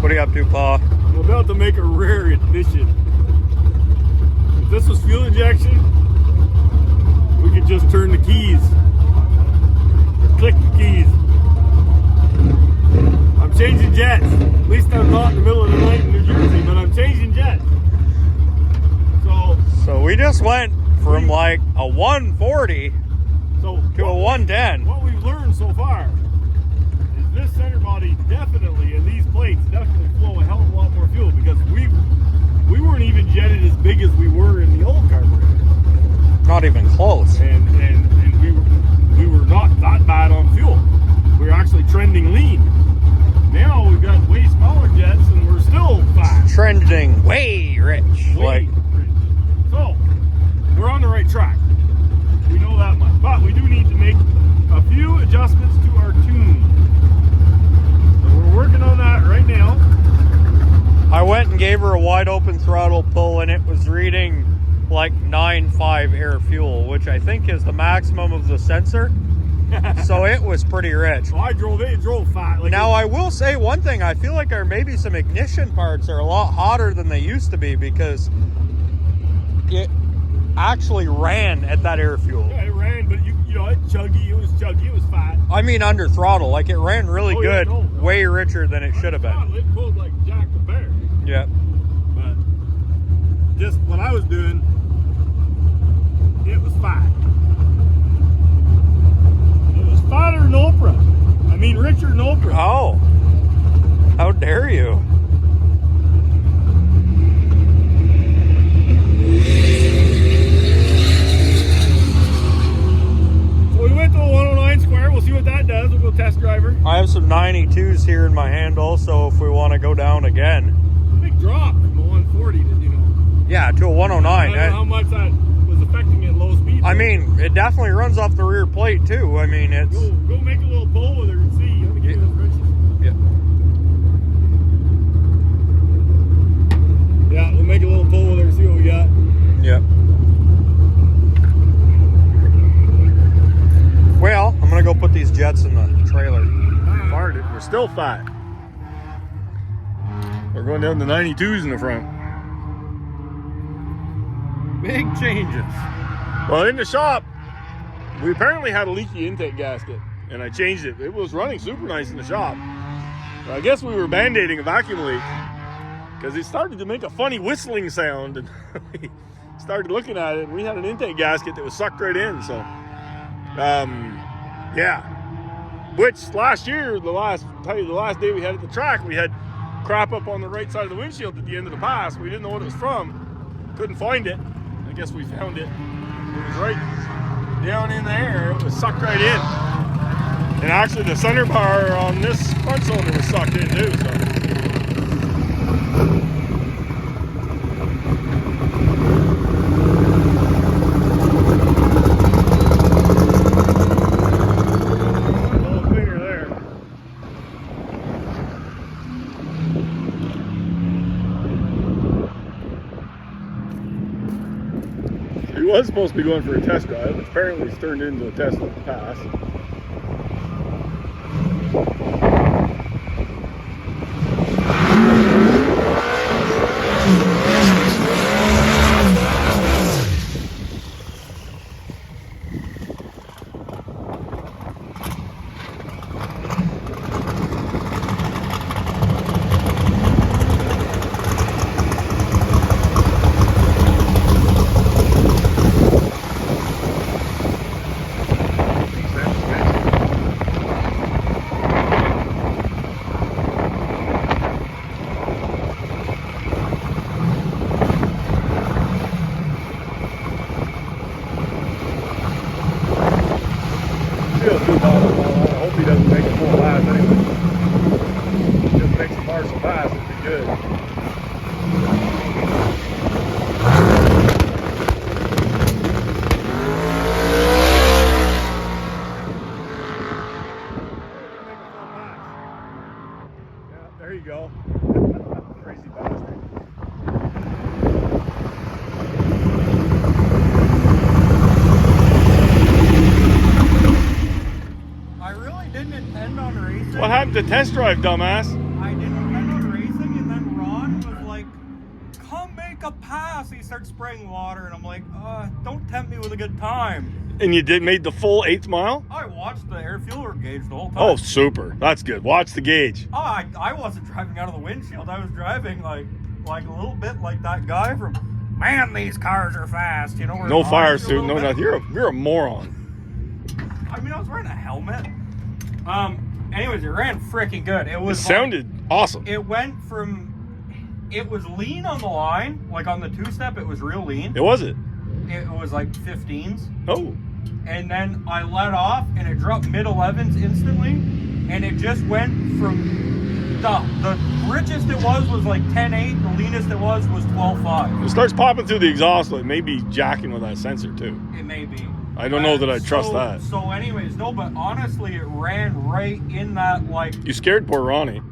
What are you up to, Pa? I'm about to make a rare admission. If this was fuel injection, we could just turn the keys. Or click the keys. I'm changing jets. At least I'm not in the middle of the night in New Jersey, but I'm changing jets. So we just went from like a 140 to a 110. What we've learned so far is this center body definitely, and these plates definitely flow a hell of a lot more fuel, because we weren't even jetted as big as we were in the old carburetor. Not even close. And we were not that bad on fuel. We were actually trending lean. Now we've got way smaller jets and we're still fast. Trending way rich. Rich. So we're on the right track. We know that much. But we do need to make a few adjustments to our tune. So we're working on that right now. I went and gave her a wide open throttle pull and it was reading like 9.5 air fuel, which I think is the maximum of the sensor. So it was pretty rich. Well, it drove fat. Like now I will say one thing, I feel like maybe some ignition parts are a lot hotter than they used to be, because it actually ran at that air fuel. Yeah, it ran, but you know, it was chuggy, it was fat. I mean under throttle, like it ran really good, yeah, no. way richer than it should have been. It pulled like Jack the Bear. Yeah. But just what I was doing, it was fat. It was fatter than Oprah. I mean richer than Oprah. Oh, how dare you? So we went to a 109 square. We'll see what that does. We'll go test drive her. I have some 92s here in my hand also if we want to go down again. Big drop from a 140 to, you know. Yeah, to a 109. I don't know how much that was affecting it at low speed. I mean, it definitely runs off the rear plate too. I mean, it's... Go make a little pull with her and see. You want to give me those wrenches? Yeah. Yeah, we'll make a little pull with her and see what we got. Yep. Well, I'm gonna go put these jets in the trailer. Farted. We're still fat. We're going down to 92s in the front. Big changes. Well, in the shop, we apparently had a leaky intake gasket, and I changed it. It was running super nice in the shop. But I guess we were band-aiding a vacuum leak, because it started to make a funny whistling sound, and we started looking at it, and we had an intake gasket that was sucked right in. So yeah, which last year, the last day we had at the track, we had crap up on the right side of the windshield at the end of the pass. We didn't know what it was from, couldn't find it. I guess we found it. It was right down in there. It was sucked right in, and actually the center bar on this front cylinder was sucked in too. So he was supposed to be going for a test drive, which apparently has turned into a test of the pass. Feels good on it. I hope he doesn't make a full pass anyway. Just makes a partial pass, it'd be good. Yeah, there you go. Crazy bastard. I really didn't intend on racing. What happened to test drive, dumbass? I didn't intend on racing. capacity, starts spraying water, and I'm like, don't tempt me with a good time. And you made the full 8th mile? I watched the air fuel gauge the whole time. Oh, super. That's good. Watch the gauge. Oh, I wasn't driving out of the windshield. I was driving like a little bit like that guy from, man, these cars are fast. You know, No fire suit, no nothing. You're a moron. I mean, I was wearing a helmet. Anyways, it ran freaking good. It sounded awesome. It went from, it was lean on the line, like on the 2-step, it was real lean. It was it? It was like 15s. Oh. And then I let off, and it dropped mid-11s instantly, and it just went from the richest it was like 10.8, the leanest it was 12.5. It starts popping through the exhaust, so it may be jacking with that sensor too. It may be. I don't know that I trust that. So anyways, no, but honestly, it ran right in that, like... You scared poor Ronnie.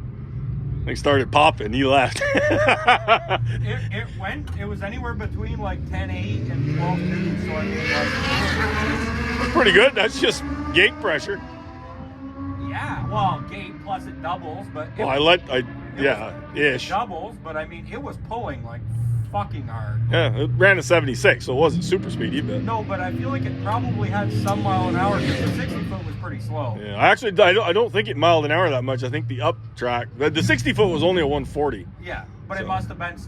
They started popping, he left. it was anywhere between like 10.8 and 12.2, so I mean, like... That's pretty good. That's just gate pressure. Yeah, well, gate plus it doubles, but... Ish. It doubles, but I mean, it was pulling like fucking hard. Yeah, it ran a 76, so it wasn't super speedy, but... No, but I feel like it probably had some mile an hour, because the 60-foot was pretty slow. Yeah, I don't think it miled an hour that much. I think the up track, the 60-foot was only a 140. Yeah, but it must have had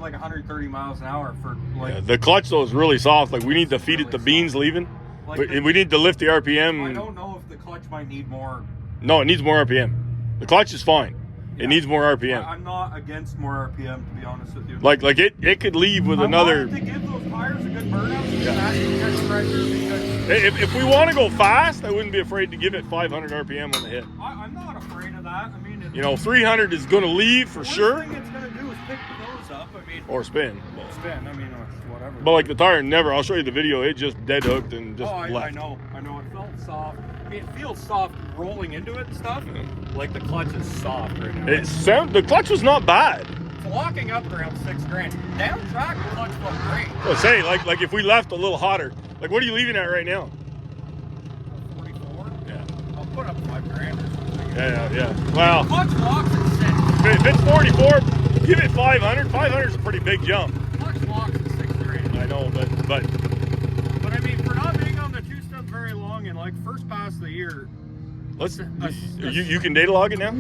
like 130 miles an hour for like... Yeah, the clutch, though, is really soft. Like, we need to feed it the beans leaving. Like we need to lift the RPM. I don't know if the clutch might need more. No, it needs more RPM. The clutch is fine. Yeah. It needs more RPM. I'm not against more RPM, to be honest with you. Like it could leave with another... I wanted to give those tires a good burnout so that can catch pressure, because... If we want to go fast, I wouldn't be afraid to give it 500 RPM on the hit. I'm not afraid of that. I mean... 300 is going to leave for sure. The worst thing it's going to do is pick the nose up. I mean... Or spin. Spin, I mean, whatever. But like the tire never, I'll show you the video, it just dead hooked and just left. I know. It felt soft. I mean, it feels soft rolling into it and stuff. Yeah. Like the clutch is soft right now. The clutch was not bad. It's locking up around $6,000. Down track, the clutch felt great. Well, say, like if we left a little hotter, like what are you leaving at right now? 44? Yeah. I'll put up $5,000 or something. Yeah. Well, the clutch locks at 6. If it's 44, give it 500. 500 is a pretty big jump. Clutch locks at $6,000. I know, but I mean, for not being on the 2-step very long and like first pass of the year. You can data log it now? I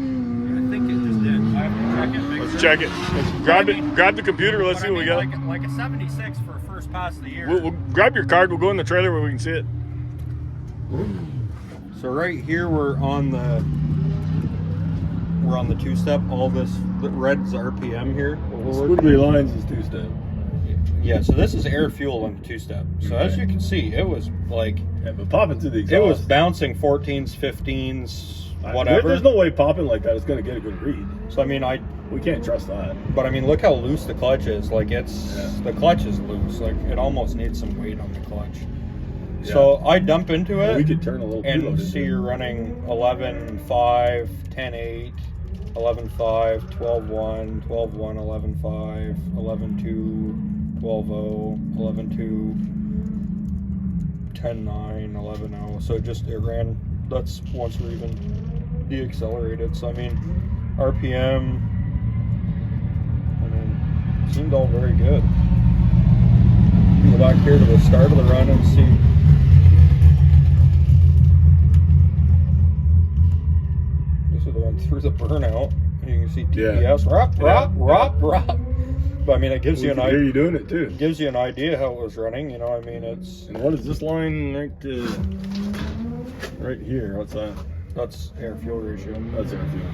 think it just did. I have to check it. Let's check it. Grab the computer. Let's see what we got. Like a 76 for first pass of the year. We'll grab your card. We'll go in the trailer where we can see it. So right here we're on the 2-step. All this red's RPM here. Squiggly lines is 2-step. Yeah, so this is air fuel on the 2-step. So as you can see, it was like... Yeah, but popping through the exhaust. It was bouncing 14s, 15s, whatever. There's no way popping like that is going to get a good read. So, I mean, we can't trust that. But, I mean, look how loose the clutch is. Like, the clutch is loose. Like, it almost needs some weight on the clutch. Yeah. So, I dump into it. We could turn a little and see you're running 11.5, 10.8, 11.5, 12.1, 12.1, 11.5, 11.2... 12.0, 11.2, 10.9, 11.0. So it ran, that's once we're even deaccelerated. So I mean, RPM, I mean, seemed all very good. Go back here to the start of the run and see. This is the one through the burnout. And you can see TPS, rop. But I mean, it gives you an idea. You doing it too. It gives you an idea how it was running. You know, I mean, it's. And what is this line right here? What's that? That's air fuel ratio. That's air fuel.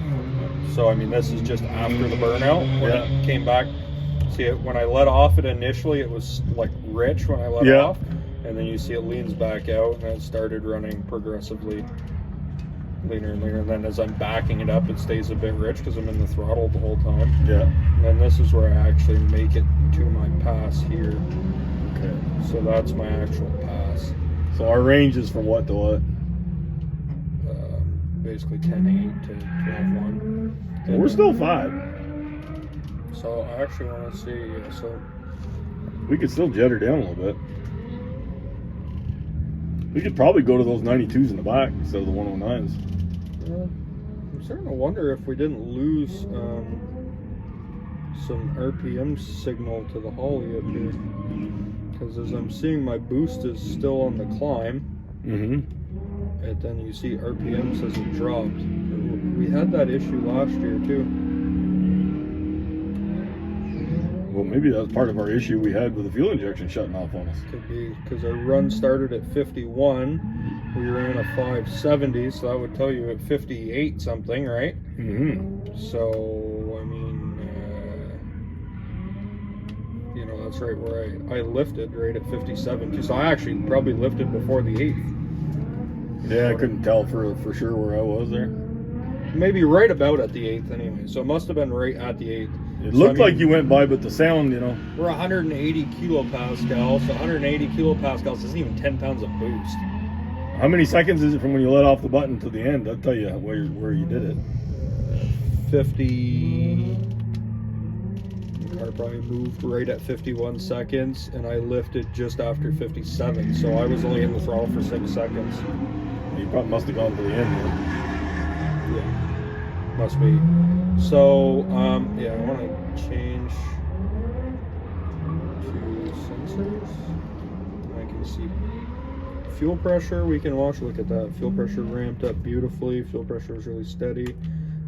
So I mean, this is just after the burnout when it came back. See it when I let off it initially, it was like rich when I let off, and then you see it leans back out, and it started running progressively leaner and leaner. And then as I'm backing it up, it stays a bit rich because I'm in the throttle the whole time. Yeah. And then this is where I actually make it to my pass here. Okay. So that's my actual pass. So our range is from what to what? Basically 10.8 to 12.1. So we're still 5. So I actually want to see. So we could still jet her down a little bit. We could probably go to those 92s in the back instead of the 109s. I'm starting to wonder if we didn't lose some RPM signal to the Holly up here. Because as I'm seeing, my boost is still on the climb. Mm-hmm. And then you see RPM says it dropped. We had that issue last year too. Well, maybe that's part of our issue we had with the fuel injection shutting off on us. Could be, because our run started at 51. We ran a 570, so that would tell you at 58 something, right? Mm-hmm. So, I mean, you know, that's right where I lifted right at 57 too. So I actually probably lifted before the 8th. Yeah, I couldn't tell for sure where I was there. Maybe right about at the 8th anyway. So it must have been right at the 8th. It looked like you went by, but the sound, you know. We're 180 kilopascals. So 180 kilopascals isn't even 10 pounds of boost. How many seconds is it from when you let off the button to the end? I'll tell you where you did it. 50. The car probably moved right at 51 seconds, and I lifted just after 57. So I was only in the throttle for 6 seconds. You probably must have gone to the end, though. Yeah, must be. So, yeah, I want to change to sensors. I can see fuel pressure. We can watch. Look at that. Fuel pressure ramped up beautifully. Fuel pressure was really steady.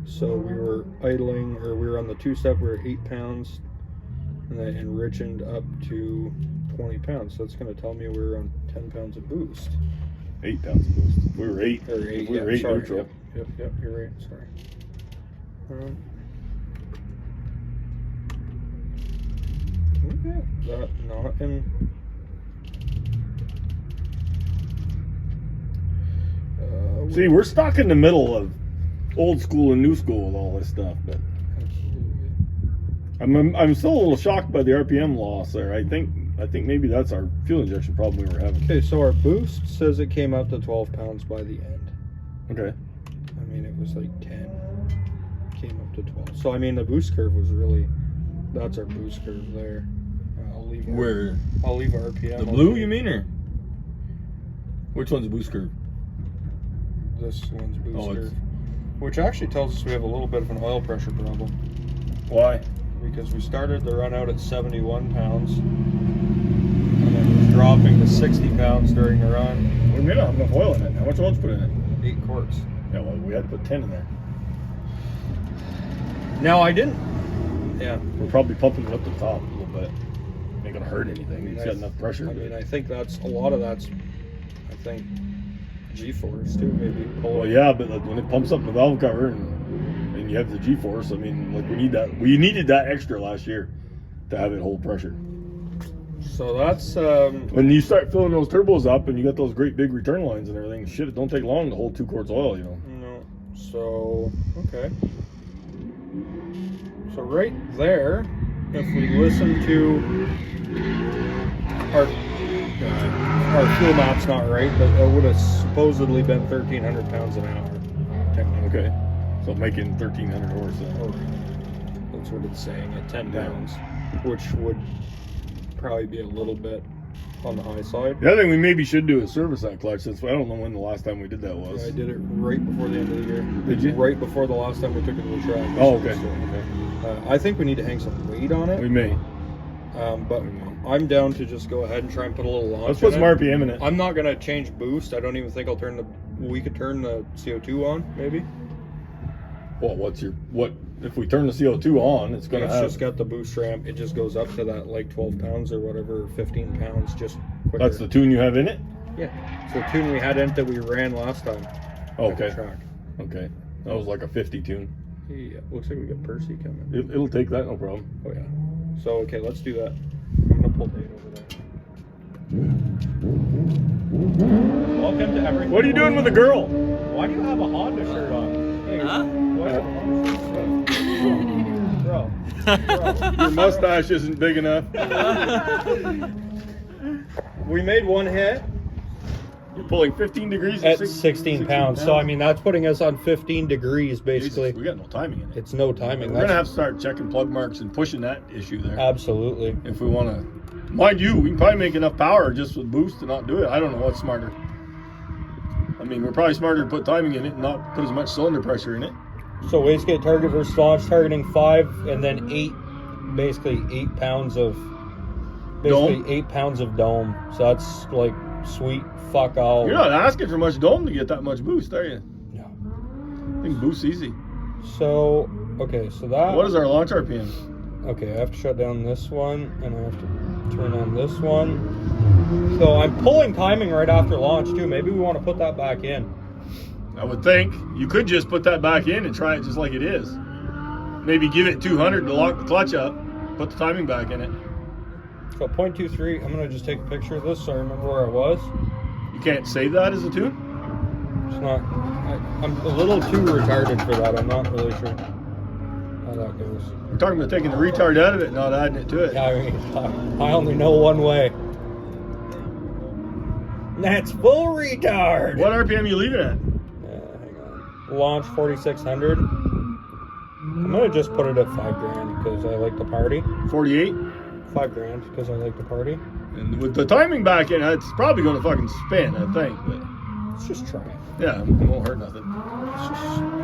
So we were idling, or we were on the 2-step. We were 8 pounds, and then enriched up to 20 pounds. So that's going to tell me we were on 10 pounds of boost. 8 pounds of boost. We were 8. Or 8. We were 8 sorry. neutral. Yep. You're right. Sorry. Okay, that not in. See, we're stuck in the middle of old school and new school with all this stuff, but Absolutely. I'm still a little shocked by the RPM loss there. I think maybe that's our fuel injection problem we were having. Okay, so our boost says it came up to 12 pounds by the end. Okay. I mean, it was like 10. Came up to 12. So I mean, the boost curve was really. That's our boost curve there. I'll leave. Where? I'll leave RPM. The blue, you mean, or which one's the boost curve? This one's boost Oh, curve, which actually tells us we have a little bit of an oil pressure problem. Why? Because we started the run out at 71 pounds, and then it was dropping to 60 pounds during the run. We may not have enough oil in it. How much oil's put in it? 8 quarts. Yeah, well, we had to put 10 in there. No, I didn't. Yeah. We're probably pumping it up the top a little bit. Ain't gonna hurt anything. It's got enough pressure. I mean, I think that's a lot of that's. I think G-force too, maybe. Well, yeah, but like when it pumps up the valve cover and you have the G-force, I mean, like we need that. We needed that extra last year to have it hold pressure. So that's when you start filling those turbos up and you got those great big return lines and everything. Shit, it don't take long to hold 2 quarts of oil, you know. No. So okay. So right there, if we listen to our fuel map's not right, but it would have supposedly been 1,300 pounds an hour. Technically. Okay. So making 1,300 horse. That's what it's saying at 10 pounds, which would probably be a little bit on the high side. The other thing we maybe should do is service that clutch, since I don't know when the last time we did that was. Yeah, I did it right before the end of the year. Did you? Right before the last time we took it to the track. Oh, okay. So, I think we need to hang some weight on it. We may. But I'm down to just go ahead and try and put a little launch. Let's put some RPM in it. I'm not gonna change boost. I don't even think I'll turn the. We could turn the CO2 on, maybe. Well, what if we turn the CO2 on? It's gonna It's have. just got the boost ramp. It just goes up to that like 12 pounds or whatever, 15 pounds, just quicker. That's the tune you have in it. Yeah. It's the tune we had in it that we ran last time. Okay. At the track. Okay. That was like a 50 tune. Yeah. Looks like we got Percy coming. It'll take that, no problem. Oh yeah. So okay, let's do that. I'm gonna pull Dave over there. Welcome to everything. What are you doing with the girl? Why do you have a Honda shirt on? Hey, Huh? why do you have a Honda shirt on? Bro. Your mustache isn't big enough. We made one hit You're pulling 15 degrees at 16 pounds. So I mean that's putting us on 15 degrees basically. Jesus, we got no timing in it. It's no timing. We're gonna have to start checking plug marks and pushing that issue there. Absolutely. If we want to, mind you, we can probably make enough power just with boost to not do it. I don't know what's smarter. I mean, we're probably smarter to put timing in it and not put as much cylinder pressure in it. So wastegate target versus launch targeting 5 and then 8 basically 8 pounds of Dome? 8 pounds of dome. So that's like sweet fuck all. You're not asking for much dome to get that much boost, are you? No. I think boost's easy. So okay, so that. What is our launch RPM? Okay, I have to shut down this one, and I have to turn on this one. So I'm pulling timing right after launch too. Maybe we want to put that back in. I would think you could just put that back in and try it just like it is. Maybe give it 200 to lock the clutch up, put the timing back in it. So 0.23, I'm gonna just take a picture of this so I remember where I was. You can't save that as a tune? It's not. I'm a little too retarded for that. I'm not really sure how that goes. We're talking about taking the retard out of it and not adding it to it. Yeah, I mean, I only know one way. That's full retard. What RPM are you leaving at? Hang on. Launch 4600. I'm gonna just put it at $5,000 because I like to party. 48? $5,000 because I like to party. And with the timing back in, it's probably going to fucking spin, I think. But Let's just try it. yeah, it won't hurt nothing.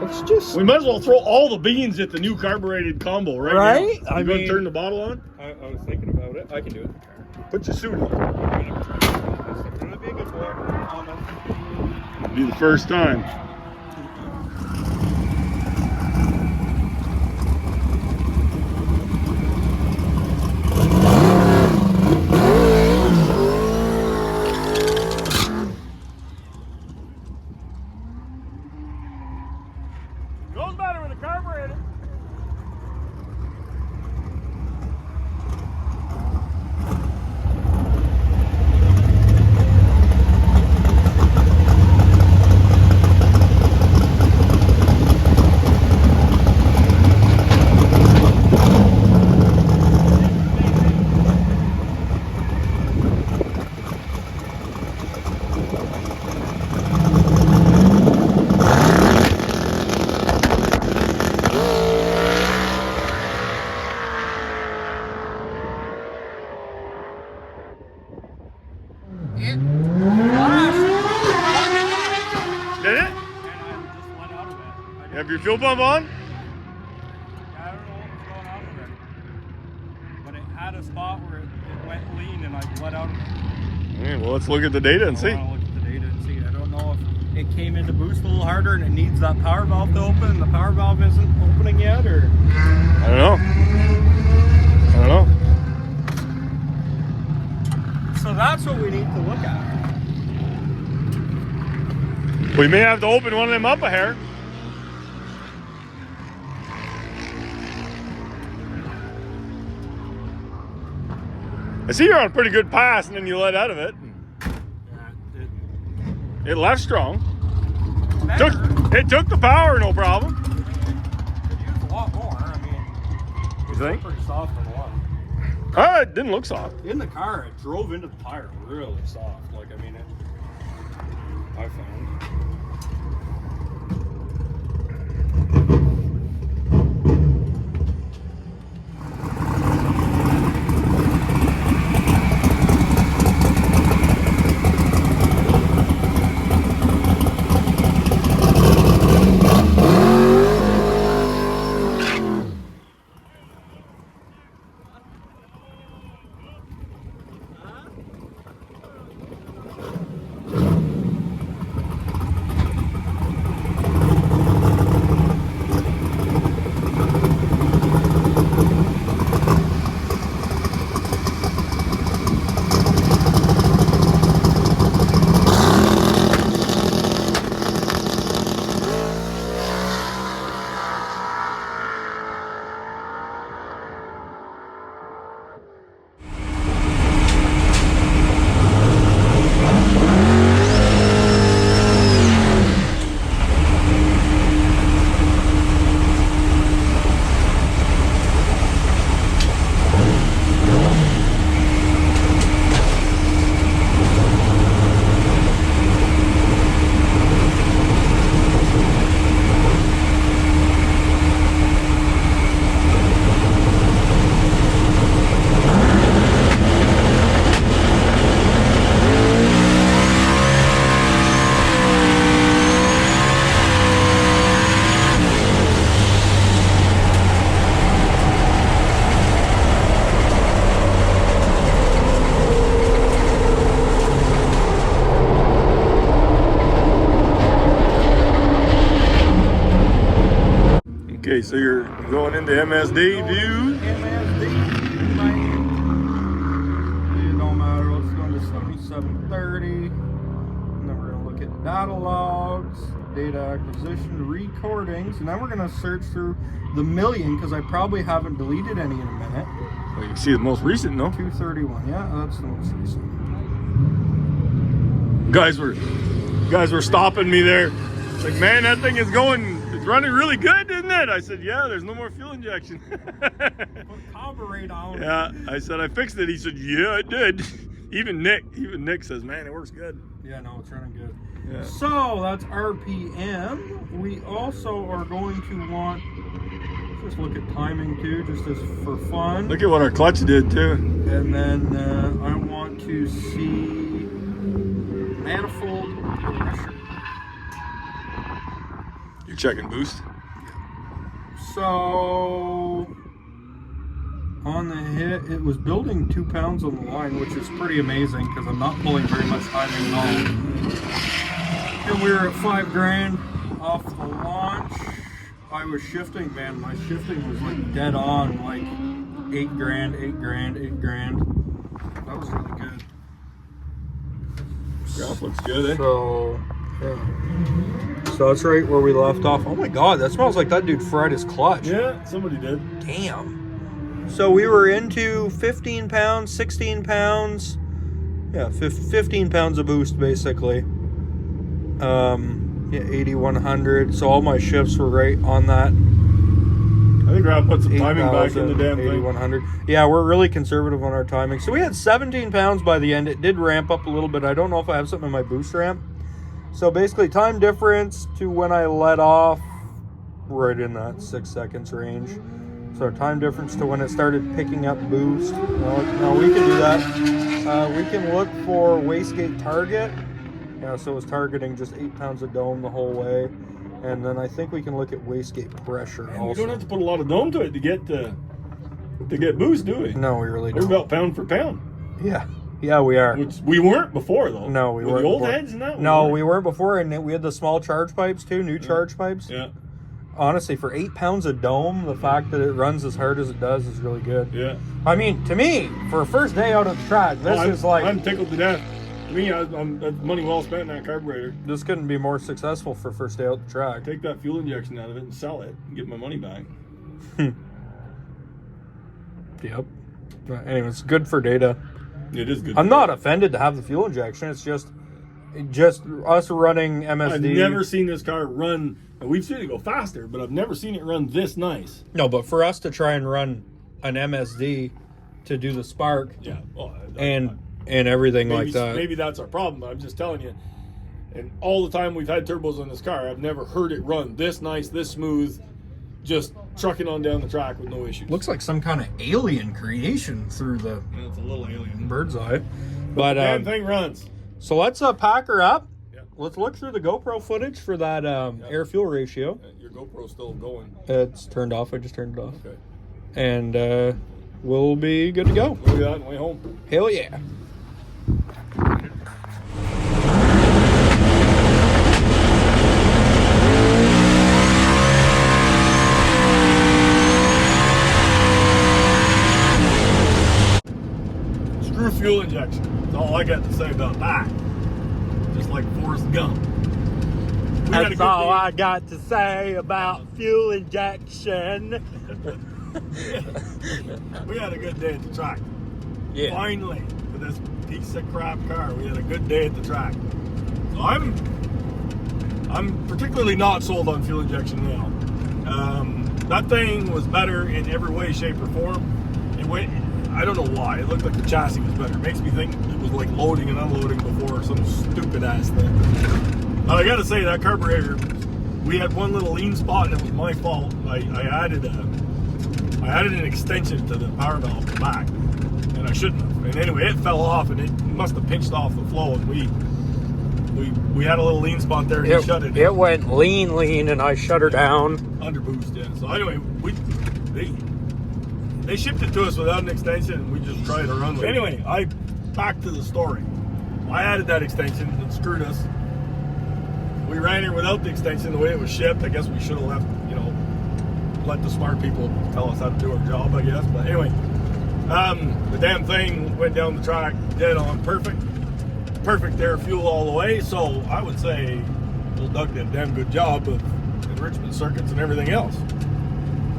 Let's just. We might as well throw all the beans at the new carbureted combo right now. Right? You going to turn the bottle on? I was thinking about it. I can do it. Put your suit on. I'm gonna be a good boy. Oh, no. It'll be the first time. Goes better with a carburetor. Did it? You have your fuel pump on? I don't know what was going on with it. But it had a spot where it went lean and I let out of it. Okay, well, let's look at the data and I see. want to look at the data and see. I don't know if it came in to boost a little harder and it needs that power valve to open and the power valve isn't opening yet, or. I don't know. I don't know. So that's what we need to look at. We may have to open one of them up a hair. I see you're on a pretty good pass and then you let out of it. It left strong. It took the power, no problem. Could use a lot more. I mean, You think? pretty soft on the one. It didn't look soft. In the car, it drove into the tire really soft. Like, I mean, I found. Okay, so you're going into MSD view. MSD. It don't matter. Let's go to 7730. And then we're going to look at data logs, data acquisition, recordings. And then we're going to search through the million because I probably haven't deleted any in a minute. Well, you can see the most recent, no? 231. Yeah, that's the most recent. Guys were stopping me there. It's like, man, that thing is running really good, isn't it? I said, yeah, there's no more fuel injection. Put carburetor on. Yeah, I said, I fixed it. He said, yeah, I did. Even Nick says, man, it works good. Yeah, no, it's running good. Yeah. So that's RPM. We also are going to want, just look at timing too, just as for fun. Look at what our clutch did too. And then I want to see manifold pressure. You're checking boost? So on the hit, it was building 2 pounds on the line, which is pretty amazing because I'm not pulling very much timing at all. And we were at $5,000 off the launch. I was shifting, man. My shifting was like dead on, like $8,000, $8,000. That was really good. Ground looks good, eh? So, yeah. So that's right where we left off. Oh my God, that smells like that dude fried his clutch. Yeah, somebody did. Damn. So we were into 15 pounds, 16 pounds. Yeah, 15 pounds of boost basically. Yeah, 8,100. So all my shifts were right on that. I think Rob put some timing back in the damn thing. 8,100. Yeah, we're really conservative on our timing. So we had 17 pounds by the end. It did ramp up a little bit. I don't know if I have something in my boost ramp. So basically time difference to when I let off, right in that 6 seconds range. So time difference to when it started picking up boost. No, we can do that. We can look for wastegate target. Yeah, so it was targeting just 8 pounds of dome the whole way. And then I think we can look at wastegate pressure And also. we don't have to put a lot of dome to it to get boost, do we? No, we really We're don't. about pound for pound. Yeah, we are. Which we weren't before, though. No, we With weren't the old before. heads and that? No, we weren't before, and we had the small charge pipes too, new charge pipes. Yeah. Honestly, for 8 pounds of dome, the fact that it runs as hard as it does is really good. Yeah. I mean, to me, for a first day out of the track, this is like... I'm tickled to death. To me, I'm that's money well spent in that carburetor. This couldn't be more successful for first day out the track. Take that fuel injection out of it and sell it and get my money back. Yep. But anyway, it's good for data. It is good. I'm not offended to have the fuel injection. It's just us running MSD. I've never seen this car run. We've seen it go faster, but I've never seen it run this nice. No, but for us to try and run an MSD to do the spark, Yeah. Well, and everything maybe, like that. Maybe that's our problem. But I'm just telling you. And all the time we've had turbos on this car, I've never heard it run this nice, this smooth, just trucking on down the track with no issues. Looks like some kind of alien creation through the And it's a little alien. bird's eye. But Damn thing runs. so let's pack her up. Yeah. Let's look through the GoPro footage for that air fuel ratio. Your GoPro's still going. It's turned off. I just turned it off. Okay. And we'll be good to go. We'll be on the way home. Hell yeah. Screw fuel injection. That's all I got to say about that. Just like Forrest Gump. That's all I got to say about fuel injection. We had a good day at the track. Yeah. Finally, for this piece of crap car, we had a good day at the track. So I'm particularly not sold on fuel injection now. That thing was better in every way, shape, or form. I don't know why. It looked like the chassis was better. It makes me think it was like loading and unloading before some stupid ass thing. But I gotta say, that carburetor, we had one little lean spot and it was my fault. I added an extension to the power valve in the back, and I shouldn't have. And anyway, it fell off and it must have pinched off the flow, and we had a little lean spot there and we shut it. It went lean, and I shut her down. Under boost, yeah. So anyway, they shipped it to us without an extension, and we just tried to run with it. Anyway, back to the story. I added that extension and screwed us. We ran here without the extension the way it was shipped. I guess we should have left, let the smart people tell us how to do our job, I guess. But anyway, the damn thing went down the track dead on, perfect air fuel all the way. So I would say little Doug did a damn good job of enrichment circuits and everything else.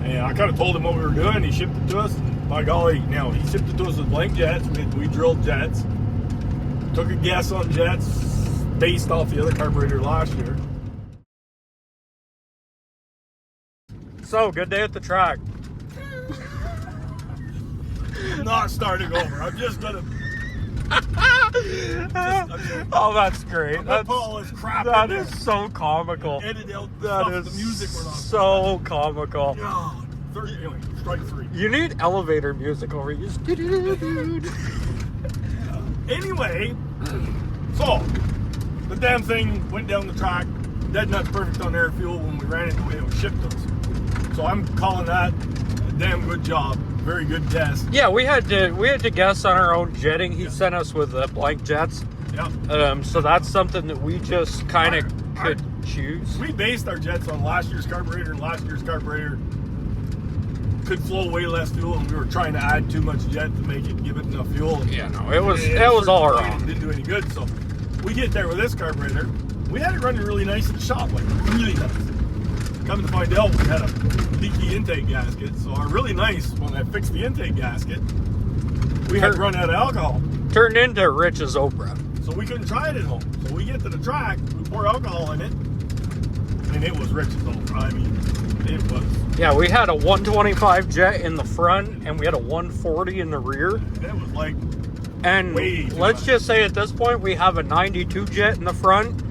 And I kind of told him what we were doing. He shipped it to us. And by golly, now he shipped it to us with blank jets. We drilled jets. Took a guess on jets based off the other carburetor last year. So, good day at the track. I'm not starting over. I'm just gonna. Oh, that's great. That's put all this crap that in is there. so comical. Edit out That stuff, is the music we're not. so comical. God. Anyway, strike 3. You need elevator music over here. Just Anyway, so the damn thing went down the track, dead nuts perfect on air fuel when we ran it the way it was shipped to us. So I'm calling that a damn good job. Very good test. Yeah, we had to guess on our own jetting. He sent us with blank jets. Yep. So that's something that we just kind of could choose. We based our jets on last year's carburetor, and last year's carburetor could flow way less fuel, and we were trying to add too much jet to make it give it enough fuel. And Yeah, no, it was all wrong. It didn't do any good. So we get there with this carburetor. We had it running really nice in the shop, like really nice. Come to find out, we had a leaky intake gasket. So our really nice, when I fixed the intake gasket, we had run out of alcohol. Turned into Rich's Oprah. So we couldn't try it at home. So we get to the track, we pour alcohol in it, and it was Rich's Oprah. I mean, it was. Yeah, we had a 125 jet in the front, and we had a 140 in the rear. It was like, and let's just say at this point, we have a 92 jet in the front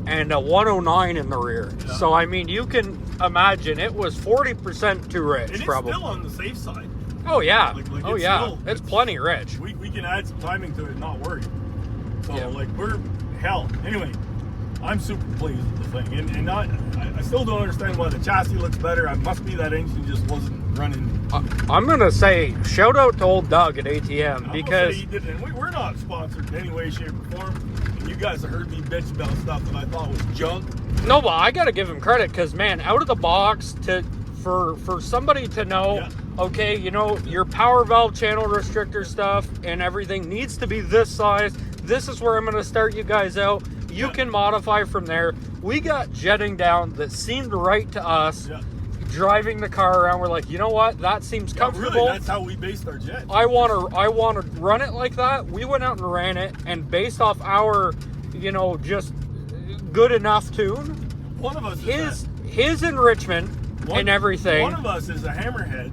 and a 109 in the rear. Yeah. So, I mean, you can imagine it was 40% too rich, and it's probably. still on the safe side. Oh, yeah. Like Oh, it's yeah. still- It's plenty rich. We can add some timing to it and not worry. So, Yeah. like, we're hell. Anyway, I'm super pleased with the thing. And I still don't understand why the chassis looks better. It must be that engine just wasn't running. I'm going to say shout out to old Doug at ATM I'm because... gonna say he did, and we're not sponsored in any way, shape, or form. And you guys have heard me bitch about stuff that I thought was junk. No, but I got to give him credit because, man, out of the box for somebody to know, Yeah. okay, you know, your power valve channel restrictor stuff and everything needs to be this size. This is where I'm going to start you guys out. You can modify from there. We got jetting down that seemed right to us. Yeah. Driving the car around, we're like, you know what? That seems comfortable. Really, that's how we based our jet. I want to run it like that. We went out and ran it, and based off our, you know, just good enough tune, One of us is his enrichment and everything. One of us is a hammerhead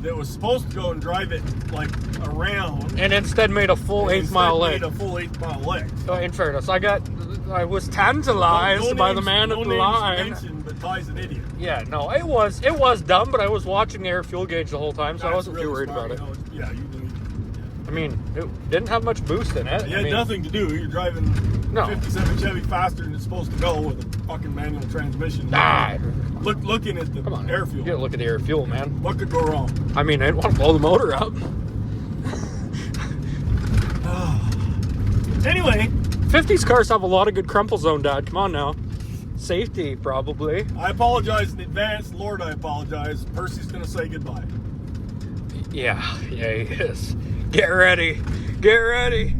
that was supposed to go and drive it like around, And instead made a full and 8 mile leg. Made a full 8 mile leg. So in fairness, I was tantalized by the man at the line. But Ty's an idiot. Yeah, no, it was dumb, but I was watching the air fuel gauge the whole time, so I wasn't too worried about it. Yeah, I mean, it didn't have much boost in it. it I had mean, nothing to do. You're driving No. 57 Chevy faster than it's supposed to go with a fucking manual transmission. Looking at the Come on, air you fuel. gotta look at the air fuel, man. What could go wrong? I mean, I didn't want to blow the motor up. Anyway, 50s cars have a lot of good crumple zone, Dad. Come on now. Safety, probably. I apologize in advance. Lord, I apologize. Percy's going to say goodbye. Yeah, he is. Get ready. Get ready.